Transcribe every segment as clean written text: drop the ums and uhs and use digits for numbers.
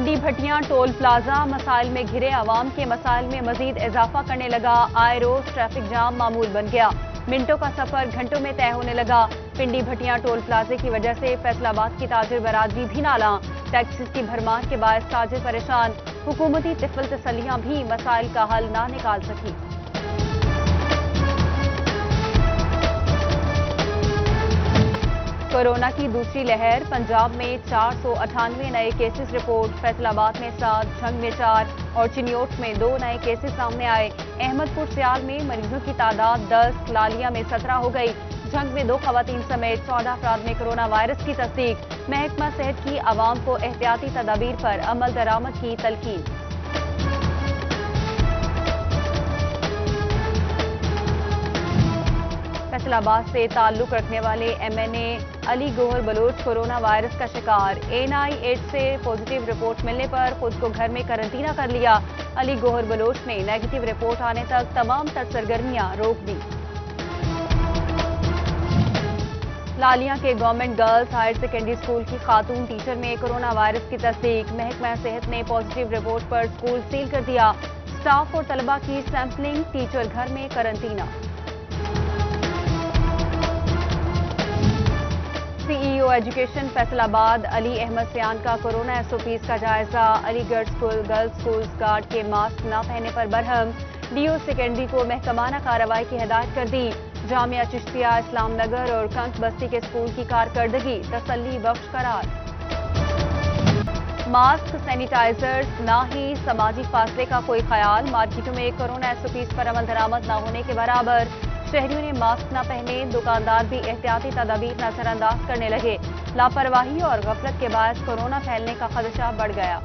Pindi Bhattian toll plaza مسائل میں گھرے عوام کے مسائل میں مزید اضافہ کرنے لگا۔ آئے روز ٹریفک جام معمول بن گیا۔ منٹوں کا سفر گھنٹوں میں طے ہونے لگا۔ پنڈی بھٹیاں ٹول پلازے کی وجہ سے فیصل آباد کی تاجر برادری بھی نالاں۔ ٹیکسیز کی بھرمار کے باعث تاجر پریشان۔ حکومتی طفل تسلیاں بھی مسائل کا حل نہ نکال سکی۔ کورونا کی دوسری لہر، پنجاب میں 498 نئے کیسز رپورٹ، فیصل آباد میں 7، جھنگ میں 4 اور چنیوٹ میں 2 نئے کیسز سامنے آئے۔ احمد پور سیال میں مریضوں کی تعداد 10، لالیہ میں 17 ہو گئی۔ جھنگ میں 2 خواتین سمیت 14 افراد میں کرونا وائرس کی تصدیق۔ محکمہ صحت کی عوام کو احتیاطی تدابیر پر عمل درآمد کی تلقین۔ فیصل آباد سے تعلق رکھنے والے ایم این اے علی گوہر بلوچ کورونا وائرس کا شکار۔ NIH سے پازیٹیو رپورٹ ملنے پر خود کو گھر میں قرنطینہ کر لیا۔ علی گوہر بلوچ نے نیگیٹو رپورٹ آنے تک تمام تر سرگرمیاں روک دی۔ لالیہ کے government girls higher secondary school کی خاتون ٹیچر میں کرونا وائرس کی تصدیق۔ محکمہ صحت نے پازیٹیو رپورٹ پر اسکول سیل کر دیا۔ اسٹاف اور طلبہ کی سیمپلنگ، ٹیچر گھر میں قرنطینہ۔ CEO ایجوکیشن فیصل آباد علی احمد سیان کا کورونا SOPs کا جائزہ۔ علی گڑھ گرلز اسکول گارڈ کے ماسک نہ پہننے پر برہم۔ DO سیکنڈری کو محکمانہ کارروائی کی ہدایت کر دی۔ جامعہ چشتیہ اسلام نگر اور کنک بستی کے اسکول کی کارکردگی تسلی بخش قرار۔ ماسک، سینیٹائزرز، نہ ہی سماجی فاصلے کا کوئی خیال، مارکیٹوں میں کورونا SOPs پر عمل درآمد نہ ہونے کے برابر۔ شہریوں نے ماسک نہ پہنے، دکاندار بھی احتیاطی تدابیر نظر انداز کرنے لگے۔ لاپرواہی اور غفلت کے باعث کورونا پھیلنے کا خدشہ بڑھ گیا۔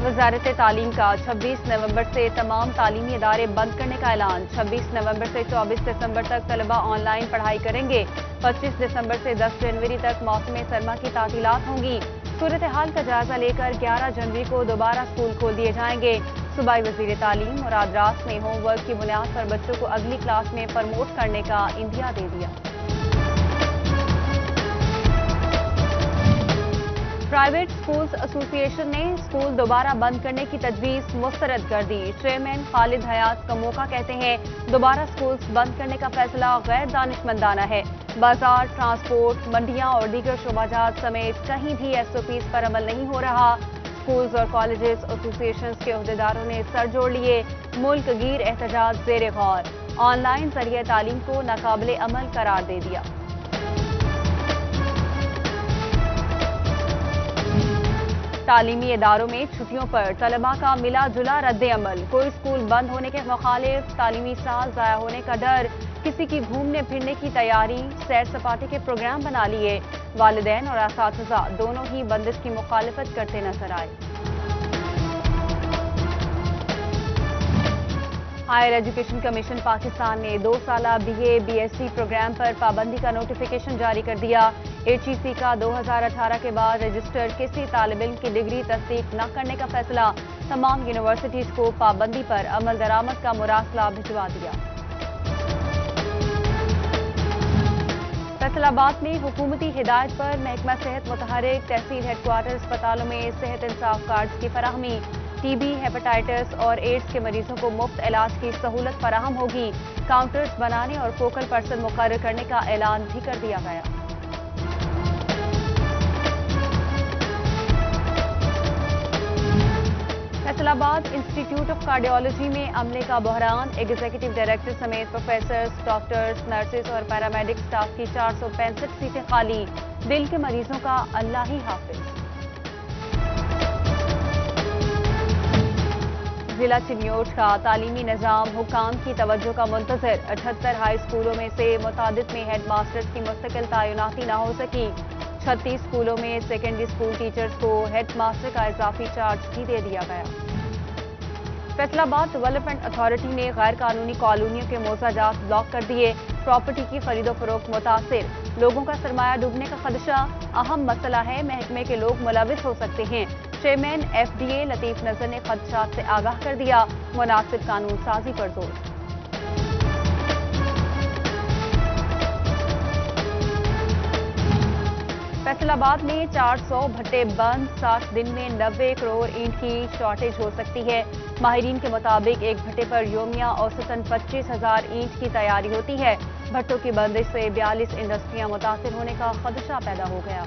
وزارت تعلیم کا 26 نومبر سے تمام تعلیمی ادارے بند کرنے کا اعلان۔ 26 نومبر سے 24 دسمبر تک طلبہ آن لائن پڑھائی کریں گے۔ 25 دسمبر سے 10 جنوری تک موسم سرما کی تعطیلات ہوں گی۔ صورتحال کا جائزہ لے کر 11 جنوری کو دوبارہ اسکول کھول دیے جائیں گے۔ صوبائی وزیر تعلیم مراد راس نے ہوم ورک کی بنیاد پر بچوں کو اگلی کلاس میں پروموٹ کرنے کا عندیہ دے دیا۔ پرائیویٹ اسکولز ایسوسی ایشن نے اسکول دوبارہ بند کرنے کی تجویز مسترد کر دی۔ چیئرمین خالد حیات کموکا کہتے ہیں دوبارہ اسکولز بند کرنے کا فیصلہ غیر دانشمندانہ ہے۔ بازار، ٹرانسپورٹ، منڈیاں اور دیگر شعبہ جات سمیت کہیں بھی SOPs پر عمل نہیں ہو رہا۔ اسکولز اور کالجز ایسوسی ایشنز کے عہدیداروں نے سر جوڑ لیے۔ ملک گیر احتجاج زیر غور، آن لائن ذریعہ تعلیم کو ناقابل عمل قرار دے دیا۔ تعلیمی اداروں میں چھٹیوں پر طلباء کا ملا جلا رد عمل۔ کوئی اسکول بند ہونے کے مخالف، تعلیمی سال ضائع ہونے کا ڈر، کسی کی گھومنے پھرنے کی تیاری، سیر سپاٹے کے پروگرام بنا لیے۔ والدین اور اساتذہ دونوں ہی بندش کی مخالفت کرتے نظر آئے۔ ہائر ایجوکیشن کمیشن پاکستان نے 2 سالہ BA BSc پروگرام پر پابندی کا نوٹیفیکیشن جاری کر دیا۔ HEC کا 2018 کے بعد رجسٹر کسی طالب علم کی ڈگری تصدیق نہ کرنے کا فیصلہ، تمام یونیورسٹیز کو پابندی پر عمل درآمد کا مراسلہ بھجوا دیا۔ فیصل آباد میں حکومتی ہدایت پر محکمہ صحت متحرک، تحصیل ہیڈ کوارٹر اسپتالوں میں صحت انصاف کارڈز کی فراہمی۔ TB، ہیپاٹائٹس اور ایڈز کے مریضوں کو مفت علاج کی سہولت فراہم ہوگی۔ کاؤنٹرز بنانے اور فوکل پرسن مقرر کرنے کا اعلان بھی کر دیا گیا۔ فیصل آباد انسٹی ٹیوٹ آف کارڈیالوجی میں عملے کا بحران، ایگزیکٹو ڈائریکٹر سمیت پروفیسرز، ڈاکٹرز، نرسز اور پیرامیڈک سٹاف کی 465 سیٹیں خالی۔ دل کے مریضوں کا اللہ ہی حافظ۔ ضلع چنیوٹ کا تعلیمی نظام حکام کی توجہ کا منتظر۔ 78 ہائی اسکولوں میں سے متعدد میں ہیڈ ماسٹرز کی مستقل تعیناتی نہ ہو سکی۔ 36 اسکولوں میں سیکنڈری اسکول ٹیچرز کو ہیڈ ماسٹر کا اضافی چارج بھی دے دیا گیا۔ فیصل آباد ڈیولپمنٹ اتھارٹی نے غیر قانونی کالونیوں کے موضوعات بلاک کر دیے۔ پراپرٹی کی خرید و فروخت متاثر، لوگوں کا سرمایہ ڈوبنے کا خدشہ، اہم مسئلہ ہے محکمے کے لوگ ملوث ہو سکتے ہیں۔ چیئرمین FDA لطیف نظر نے خدشات سے آگاہ کر دیا، مناسب قانون سازی پر زور۔ फैसल आबाद में 400 भट्टे बंद, 60 दिन में 90 करोड़ ईंट की शॉर्टेज हो सकती है। माहिरीन के मुताबिक एक भट्टे पर योमिया औसतन 25,000 ईंट की तैयारी होती है। भट्टों की बंदिश से 42 इंडस्ट्रियां मुतासिर होने का खदशा पैदा हो गया।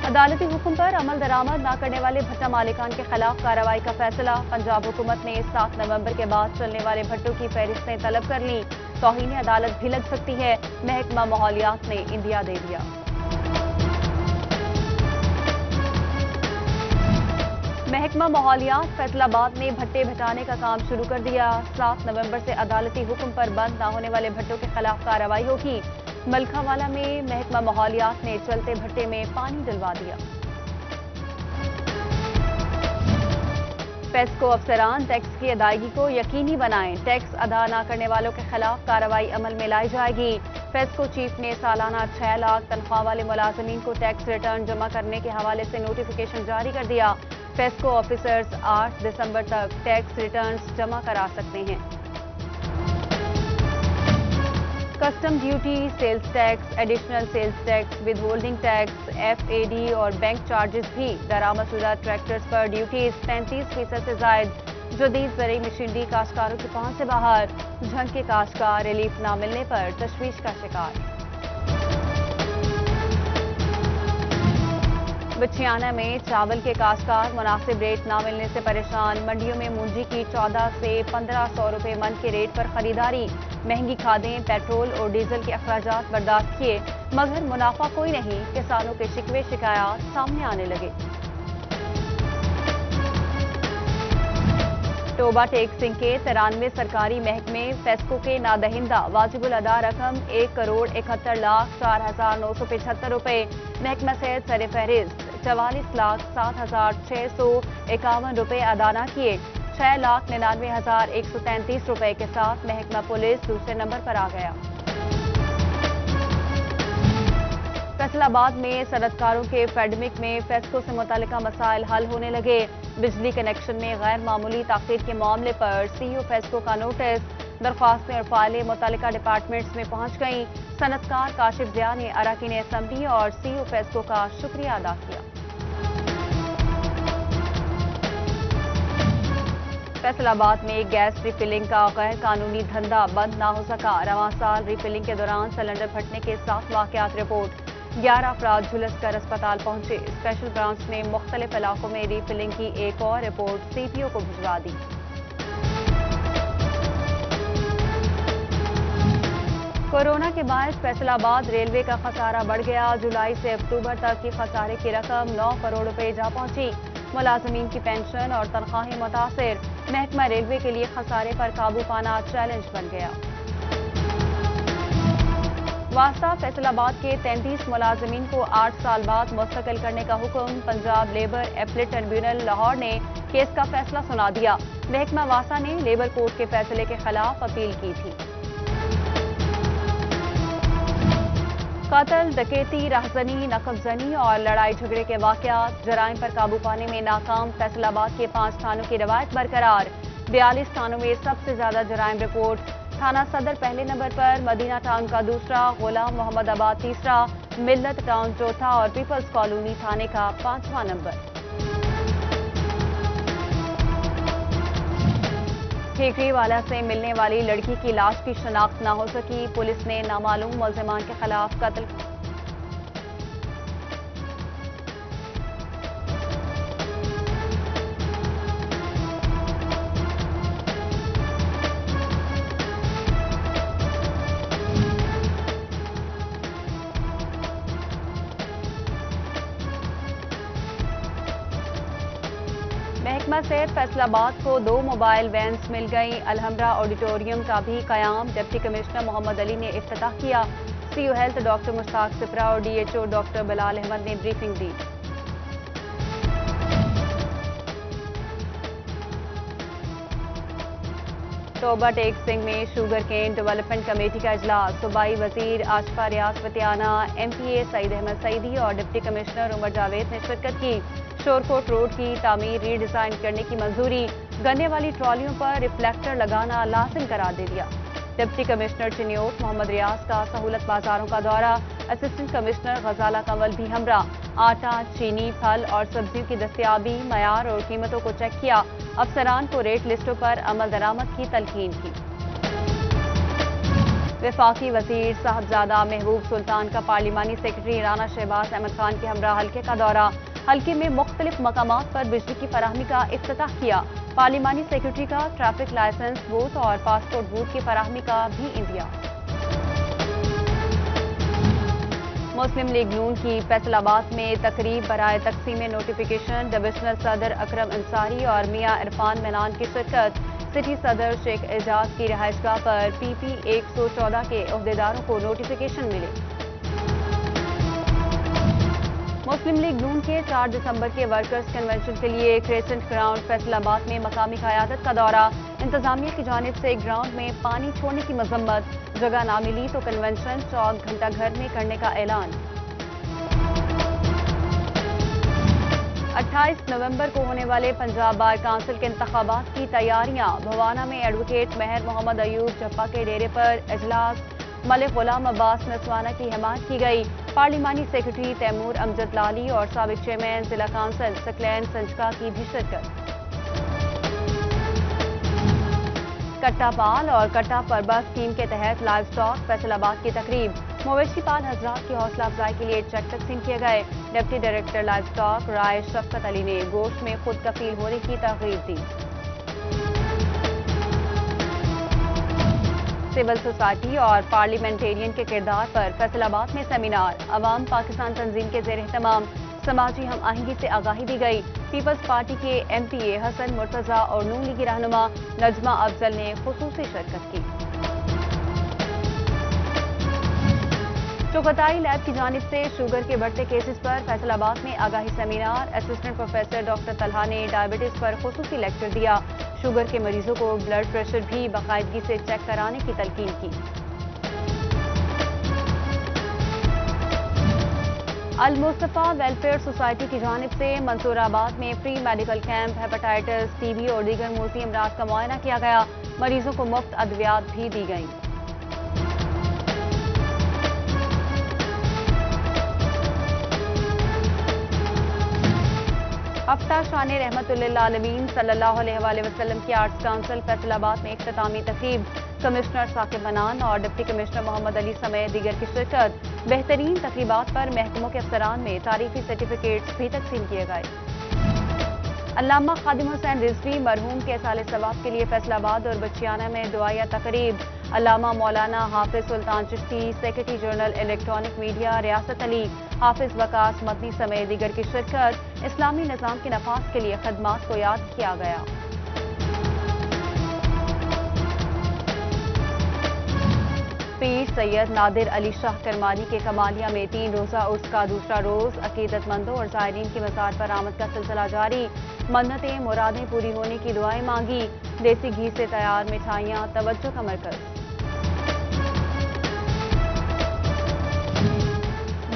अदालती हुक्म पर अमल दरामद न करने वाले भट्टा मालिकान के खिलाफ कार्रवाई का फैसला। पंजाब हुकूमत ने 7 नवंबर के बाद चलने वाले भट्टों की फहरिस्तें तलब कर ली। तौहीन अदालत भी लग सकती है। महकमा माहौलियात ने इंदिया दे दिया। महकमा माहौलियात फैसलाबाद ने भट्टे भटाने का काम शुरू कर दिया। 7 नवंबर से अदालती हुक्म पर बंद न होने वाले भट्टों के खिलाफ कार्रवाई होगी। मलखावाला में महकमा माहौलियात ने चलते भट्टे में पानी डलवा दिया। पेस्को अफसरान टैक्स की अदायगी को यकीनी बनाएं। टैक्स अदा न करने वालों के खिलाफ कार्रवाई अमल में लाई जाएगी। पेस्को चीफ ने सालाना 6 लाख तनख्वाह वाले मुलाजमीन को टैक्स रिटर्न जमा करने के हवाले से नोटिफिकेशन जारी कर दिया। पेस्को ऑफिसर्स 8 दिसंबर तक टैक्स रिटर्न्स जमा करा सकते हैं। Custom duty, sales tax, additional sales tax, withholding tax, FAD और बैंक चार्जेस भी दरामदशुदा ट्रैक्टर्स पर ड्यूटीज 35% से जायद। जदीद ज़रई मशीनरी काश्तकारों की पहुंच से बाहर। झंग के काश्तकार रिलीफ न मिलने पर तशवीश का शिकार। बछियाना में चावल के काश्तकार मुनासिब रेट न मिलने से परेशान। मंडियों में मूंजी की 1400 से 1500 रुपए मन के रेट पर खरीदारी। महंगी खादें, पेट्रोल और डीजल के अखराजात बर्दाश्त किए मगर मुनाफा कोई नहीं। किसानों के शिकवे शिकायत सामने आने लगे। टोबा टैक्सिंग के 93 सरकारी महकमे फेस्को के नादहिंदा वाजिबुल अदा रकम 1,71,04,975 रुपए। महकमा सेहत सर फहरिस्त 44,07,651 रुपए अदा न किए। 6,99,133 रुपए के साथ महकमा पुलिस दूसरे नंबर पर आ गया। फैसलाबाद में सनतकारों के फेडमिक में फेस्को से मुतल्लिका मसाइल हल होने लगे। बिजली कनेक्शन में गैर मामूली ताखीर के मामले पर CEO फेस्को का नोटिस। दरख्वास्तें और फाइलें मुतल्लिका डिपार्टमेंट्स में पहुंच गईं। सनतकार काशिफ जिया ने अरकान असम्बली और CEO फेस्को का शुक्रिया अदा किया। फैसलाबाद में गैस रिफिलिंग का गैर कानूनी धंधा बंद न हो सका। रवां साल रिफिलिंग के दौरान सिलेंडर फटने के 7 वाकयात रिपोर्ट। 11 अफराद झुलस कर अस्पताल पहुंचे। स्पेशल ब्रांच ने मुख्तलिफ इलाकों में रिफिलिंग की एक और रिपोर्ट CPO को भिजवा दी। कोरोना के बायस फैसलाबाद रेलवे का खसारा बढ़ गया। जुलाई से अक्टूबर तक की खसारे की रकम 9 करोड़ रुपए जा पहुंची। मुलाजमीन की पेंशन और तनख्वाहें मुतासिर। महकमा रेलवे के लिए खसारे पर काबू पाना चैलेंज बन गया। वास्ता फैसलाबाद के 33 मुलाजमीन को 8 साल बाद मुस्तकिल करने का हुक्म। Punjab labour appellate tribunal Lahore ने केस का फैसला सुना दिया। महकमा वास्ता ने लेबर कोर्ट के फैसले के खिलाफ अपील की थी। कत्ल, डकैती, राहजनी, नकबजनी और लड़ाई झगड़े के वाकयात। जराइम पर काबू पाने में नाकाम फैसलाबाद के 5 थानों की रवायत बरकरार। 42 थानों में सबसे ज्यादा जराइम रिपोर्ट। थाना सदर पहले नंबर पर, मदीना टाउन का दूसरा, गुलाम मोहम्मद आबाद तीसरा, मिल्लत टाउन चौथा और पीपल्स कॉलोनी थाने का 5वां नंबर। ठेकरीवाला से मिलने वाली लड़की की लाश की शनाख्त न हो सकी। पुलिस ने नामालूम मुलजिमान के खिलाफ कत्ल महकमा सेहत फैसलाबाद को 2 मोबाइल वैन्स मिल गई। अलहमरा ऑडिटोरियम का भी कयाम। डिप्टी कमिश्नर मोहम्मद अली ने इफ्तिताह किया। CEO health doctor Mushtaq Sipra और DHO डॉक्टर बिलाल अहमद ने ब्रीफिंग दी। टोबा टैक्सिंग में शुगर केन डेवलपमेंट कमेटी का इजलास। सूबाई वजीर आशफा रियाज बतियाना, MPA सईद अहमद सईदी और डिप्टी कमिश्नर उमर जावेद ने शिरकत की। शोरकोट रोड की तामीर रीडिजाइन करने की मंजूरी। गन्ने वाली ट्रॉलियों पर रिफ्लेक्टर लगाना लाजिम करार दे दिया। डिप्टी कमिश्नर चिन्योट मोहम्मद रियाज का सहूलत बाजारों का दौरा, असिस्टेंट कमिश्नर गजाला कंवल भी हमरा। आटा, चीनी, फल और सब्जियों की दस्तयाबी, मयार और कीमतों को चेक किया। अफसरान को रेट लिस्टों पर अमल दरामद की तलकीन की। वफाकी वजीर साहबजादा महबूब सुल्तान का पार्लिमानी सेक्रेटरी राना शहबाज अहमद खान के हमरा हल्के का दौरा, हल्के में मुख्तलिफ मकामात पर बिजली की फराहमी का इफ्तिताह किया। पार्लिमानी सेक्रेटरी का ट्रैफिक लाइसेंस बूथ और पासपोर्ट बूथ की फराहमी का भी इंतजाम। मुस्लिम लीग नून की फैसलाबाद में तकरीब बराए तकसीम नोटिफिकेशन, डिविजनल सदर अकरम अंसारी और मियां इरफान मिलान की शिरकत। सिटी सदर शेख एजाज की रिहाइशगाह पर PP 114 के ओहदेदारों को नोटिफिकेशन मिले। मुस्लिम लीग नून के 4 दिसंबर के वर्कर्स कन्वेंशन के लिए क्रेसेंट ग्राउंड फैसलाबाद में मकामी क़यादत का दौरा, इंतजामिया की जानिब से ग्राउंड में पानी छोड़ने की मजम्मत, जगह ना मिली तो कन्वेंशन चौक घंटा घर में करने का ऐलान। 28 नवंबर को होने वाले पंजाब बार काउंसिल के इंतखाबात की तैयारियां, भवाना में एडवोकेट महर मोहम्मद अयूब जप्पा के डेरे पर इजलास, मलिक गुलाम अब्बास नसवाना की हिमायत की गई। पार्लिमानी सेक्रेटरी तैमूर अमजद लाली और साबिक चेयरमैन जिला काउंसिल सकलैन संचका की भी शिरकत। कट्टा पाल और कट्टा परबा स्कीम के तहत लाइव स्टॉक फैसलाबाद की तकरीब, मवेशी पाल हजरात की हौसला अफजाई के लिए चेक तकसीम किए गए। डिप्टी डायरेक्टर लाइव स्टॉक राय शफकत अली ने गोश्त में खुद कफील होने की तरगीब दी। सिविल सोसाइटी और पार्लियामेंटेरियन के किरदार पर फैसलाबाद में सेमिनार, अवाम पाकिस्तान तंजीम के ज़ेर एहतमाम समाजी हम आहंगी से आगाही दी गई। पीपल्स पार्टी के MPA हसन मुर्तजा और नून लीगी रहनुमा नजमा अफजल ने खुसूसी शिरकत की। चौखताई लैब की जानिब से शुगर के बढ़ते केसेस पर फैसलाबाद में आगाही seminar, assistant professor doctor Talha ने डायबिटीज पर खुसूसी लेक्चर दिया। शुगर के मरीजों को ब्लड प्रेशर भी बाकायदगी से चेक कराने की तलकीन की। अल मुस्तफा वेलफेयर सोसाइटी की जानिब से मंसूराबाद में free medical camp, hepatitis, TB और दीगर मोज़ी अमराज का मुआयना किया गया। मरीजों को मुफ्त अद्वियात भी दी गईं। हफ्ता शान रहमतुल्लिल आलमीन सल्लल्लाहु अलैहि वसल्लम की आर्ट्स काउंसिल फैसलाबाद में इख्तितामी तकरीब, कमिश्नर साकिब बनान और डिप्टी कमिश्नर मोहम्मद अली समेत दीगर की शिरकत। बेहतरीन तकरीबात पर महकमों के अफसरान में तारीफी सर्टिफिकेट्स भी तकसीम किए गए। अल्लामा खादिम हुसैन रिजवी मरहूम के साले सवाब के लिए फैसलाबाद और बचियाना में दुआया तकरीब। अल्लामा मौलाना हाफिज Sultan Chishti, secretary general electronic media Riyasat Ali, हाफिज वकास मदनी समेत दीगर की शिरकत। इस्लामी निज़ाम के नफाज के लिए खदमात को याद किया गया। पीर सैयद नादिर अली शाह करमानी के कमालिया में 3 रोज़ा उर्स का दूसरा रोज, अकीदतमंदों और ज़ायरीन की मज़ार पर आमद का सिलसिला जारी। मन्नतें मुरादें पूरी होने की दुआएं मांगी। देसी घी से तैयार मिठाइयाँ तवज्जो का मरकज।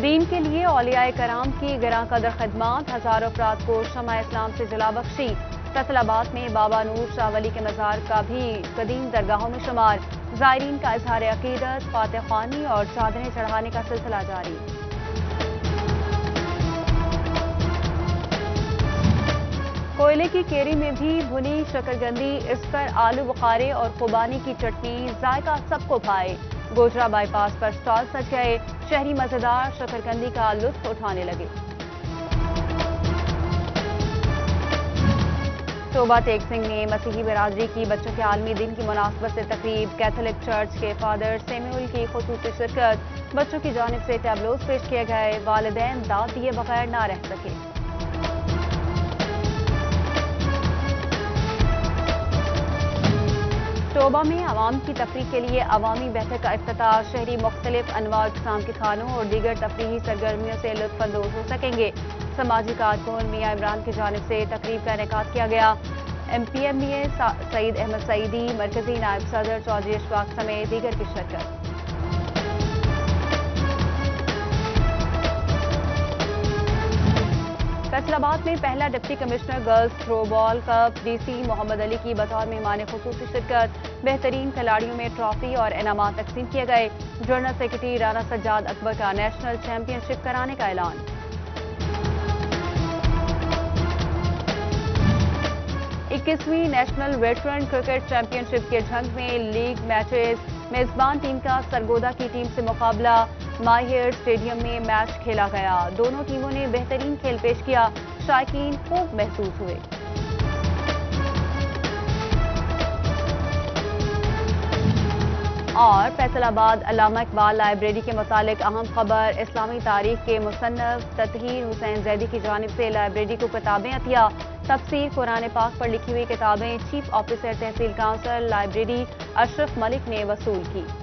दीन के लिए औलियाए कराम की गिरां कदर खिदमात, हजारों अफराद को शमा इस्लाम से जला बख्शी। फैसलाबाद में बाबा नूर शाह वली के मज़ार का भी कदीम दरगाहों में शुमार। ज़ायरीन का इजहार अकीदत, फातिह ख्वानी और चादरें चढ़ाने का सिलसिला जारी। कोयले की केरी में भी भुनी शकरकंदी, इस पर आलू बुखारे और खुबानी की चटनी, जायका सबको भाए। गोजरा बाईपास पर स्टॉल सज गए, शहरी मजेदार शकरकंदी का लुत्फ उठाने लगे। शोभा टेक सिंह ने मसीही बिरादरी की बच्चों के आलमी दिन की मुनासबत से तकरीब, कैथोलिक चर्च के फादर सैमुअल की खुसूसी शिरकत। बच्चों की जानिब से टैबलोज पेश किए गए, वालिदैन दाद दिए बगैर ना रह सके। शोबा में आवाम की तफरीह के लिए अवामी बैठक का इफ्तिताह, शहरी मुख्तलिफ अनवा इक़साम के खानों और दीगर तफरीही सरगर्मियों से लुत्फ़अंदोज़ हो सकेंगे। समाजी कारकुन मियां इमरान की जानिब से तकरीब का इनेकाद किया गया। MPMA सईद अहमद सईदी, मरकजी नायब सदर चौधरी अशफाक समेत दीगर की शिरकत। فیصل آباد میں پہلا ڈپٹی کمشنر گرلز تھرو بال کپ ڈی سی محمد علی کی بطور مہمان خصوصی شرکت، بہترین کھلاڑیوں میں ٹرافی اور انعامات تقسیم کیے گئے۔ جنرل سیکرٹری رانا سجاد اکبر کا نیشنل چیمپئن شپ کرانے کا اعلان۔ 21ویں نیشنل ویٹرن کرکٹ چیمپئن شپ کے جھنگ میں لیگ میچز، میزبان ٹیم کا سرگودا کی ٹیم سے مقابلہ ماہر اسٹیڈیم میں میچ کھیلا گیا۔ دونوں ٹیموں نے بہترین کھیل پیش کیا، شائقین خوب محسوس ہوئے۔ اور فیصل آباد علامہ اقبال لائبریری کے متعلق اہم خبر، اسلامی تاریخ کے مصنف تطہیر حسین زیدی کی جانب سے لائبریری کو کتابیں عطیہ۔ تفسیر قرآن پاک پر لکھی ہوئی کتابیں چیف آفیسر تحصیل کونسل لائبریری اشرف ملک نے وصول کی۔